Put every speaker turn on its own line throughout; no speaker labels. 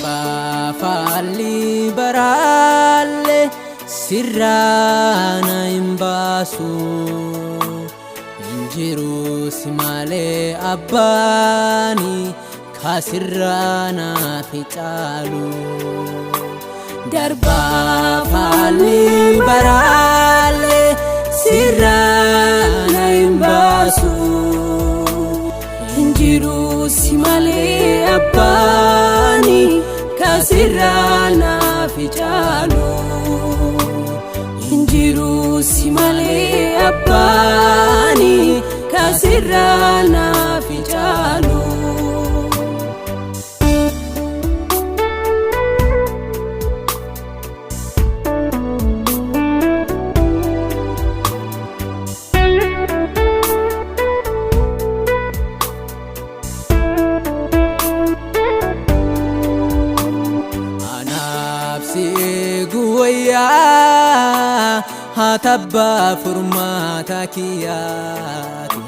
Darba falli baralle sirrana imbasu injiru simale abbani kasirrana ficalu. Darba falli baralle sirrana imbasu injiru simale abbani kasirrana ficalu. Injiru simale abbani kasirrana ficalu. Hatabba furmata kiyati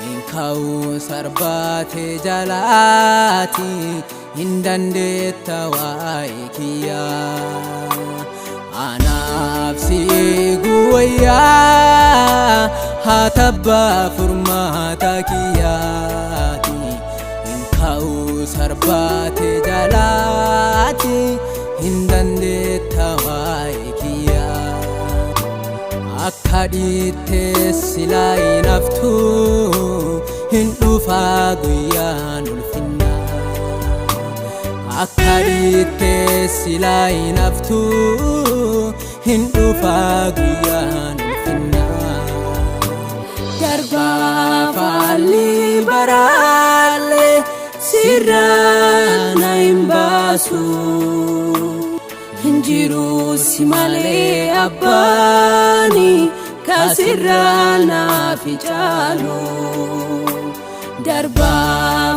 inkau sarbate jalati hindandetta waikiya anafsi guwaya hatabba furmata kiyati inkau sarbate jalati hindandetta waikiya Akkadite silai naftu hindufa guyyan ulfinna. Akkadite silai naftu hindufa guyyan ulfinna. Darba falli baralle sirrana imbasu injiru simale abbani kasirrana ficalu. Darba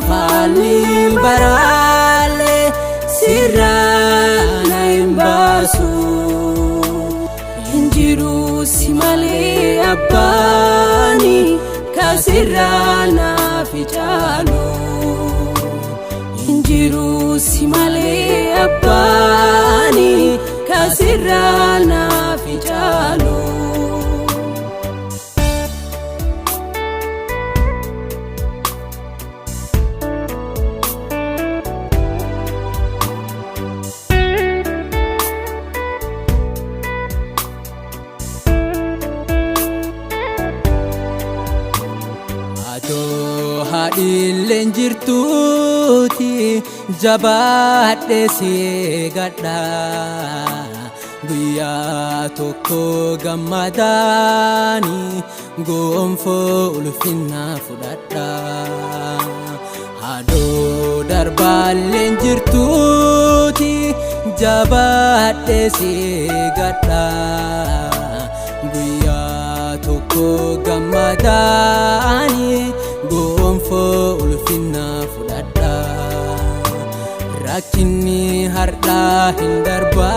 falli baralle sirrana imbasu injiru simale abbani kasirrana ficalu. Injiru simale abbani kasirrana ficalu. Ado hadillen jirtuti jabaadhe seegadha guyyaa tokko gammadaani gonfoo ulfinna fudhadha. Hadoo darbaalleen jirtuuti jabaadhe seegadha guyyaa tokko gammadaani gonfoo ulfinna fudhadha. Rakkinni har'a hin darba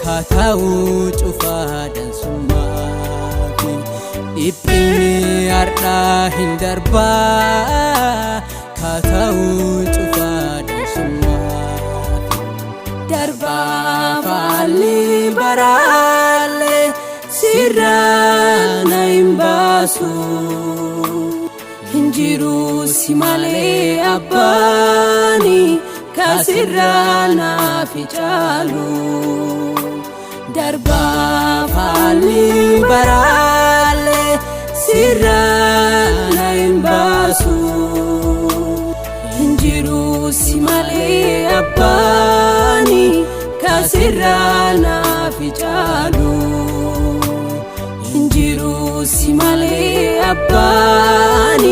kata'u cufaadhan summaafi dhiphinni har'a hin darba kata'u cufaadhan summaafi. Darba falli baralle sirrana imbasu injiru simale abbani kasirrana ficalu. Darba falli baralle sirrana imbasu injiru simale abbani kasirrana ficalu. Injiru simale abbani